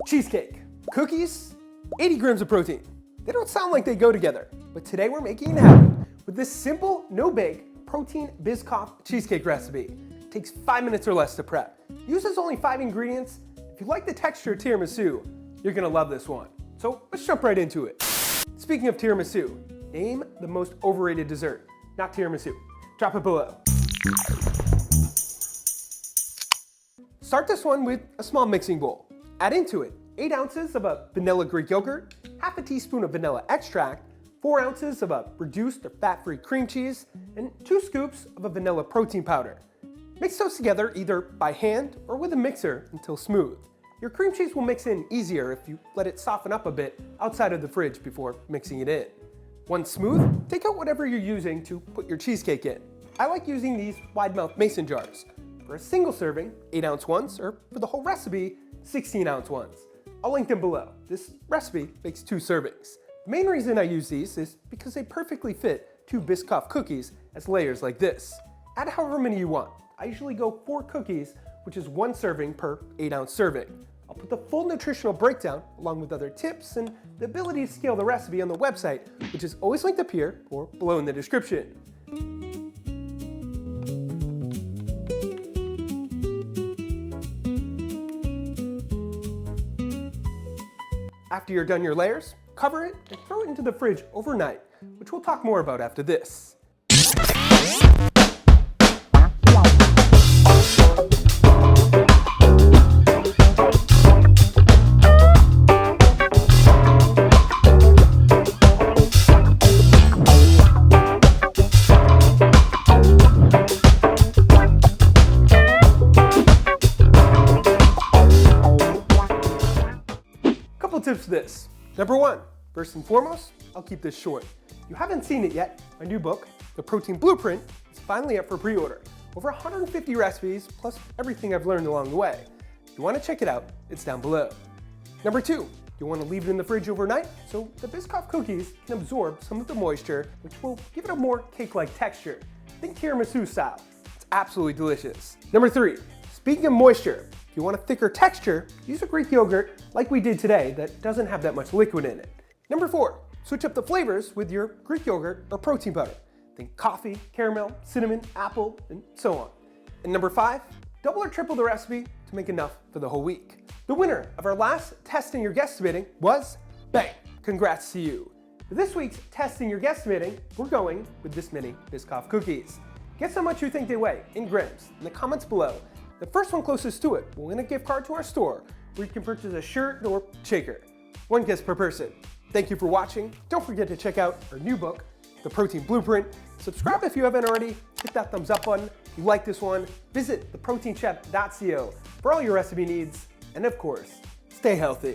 cheesecake, cookies, 80 grams of protein. They don't sound like they go together, but today we're making it happen with this simple, no-bake, protein Biscoff cheesecake recipe. It takes 5 minutes or less to prep. Uses only 5 ingredients. If you like the texture of tiramisu, you're gonna love this one. So let's jump right into it. Speaking of tiramisu, name the most overrated dessert. Not tiramisu. Drop it below. Start this one with a small mixing bowl. Add into it 8 ounces of a vanilla Greek yogurt, half a teaspoon of vanilla extract, 4 ounces of a reduced or fat-free cream cheese, and 2 scoops of a vanilla protein powder. Mix those together either by hand or with a mixer until smooth. Your cream cheese will mix in easier if you let it soften up a bit outside of the fridge before mixing it in. Once smooth, take out whatever you're using to put your cheesecake in. I like using these wide-mouth mason jars. For a single serving, 8-ounce ones, or for the whole recipe, 16-ounce ones. I'll link them below. This recipe makes 2 servings. The main reason I use these is because they perfectly fit 2 Biscoff cookies as layers like this. Add however many you want. I usually go 4 cookies, which is 1 serving per 8-ounce serving. I'll put the full nutritional breakdown along with other tips and the ability to scale the recipe on the website, which is always linked up here or below in the description. After you're done your layers, cover it and throw it into the fridge overnight, which we'll talk more about after this. Tips to this. Number 1, first and foremost, I'll keep this short. If you haven't seen it yet, my new book, The Protein Blueprint, is finally up for pre-order. Over 150 recipes, plus everything I've learned along the way. If you want to check it out, it's down below. Number 2, you want to leave it in the fridge overnight so the Biscoff cookies can absorb some of the moisture, which will give it a more cake-like texture. Think tiramisu style. It's absolutely delicious. Number 3, speaking of moisture, if you want a thicker texture, use a Greek yogurt like we did today that doesn't have that much liquid in it. Number 4, switch up the flavors with your Greek yogurt or protein powder. Think coffee, caramel, cinnamon, apple, and so on. And number 5, double or triple the recipe to make enough for the whole week. The winner of our last Testing Your Guesstimating was bang! Congrats to you. For this week's Testing Your Guesstimating, we're going with this many Biscoff cookies. Guess how much you think they weigh in grams in the comments below. The first one closest to it will win a gift card to our store where you can purchase a shirt or shaker. 1 guess per person. Thank you for watching. Don't forget to check out our new book, The Protein Blueprint. Subscribe if you haven't already. Hit that thumbs up button if you like this one. Visit theproteinchef.co for all your recipe needs. And of course, stay healthy.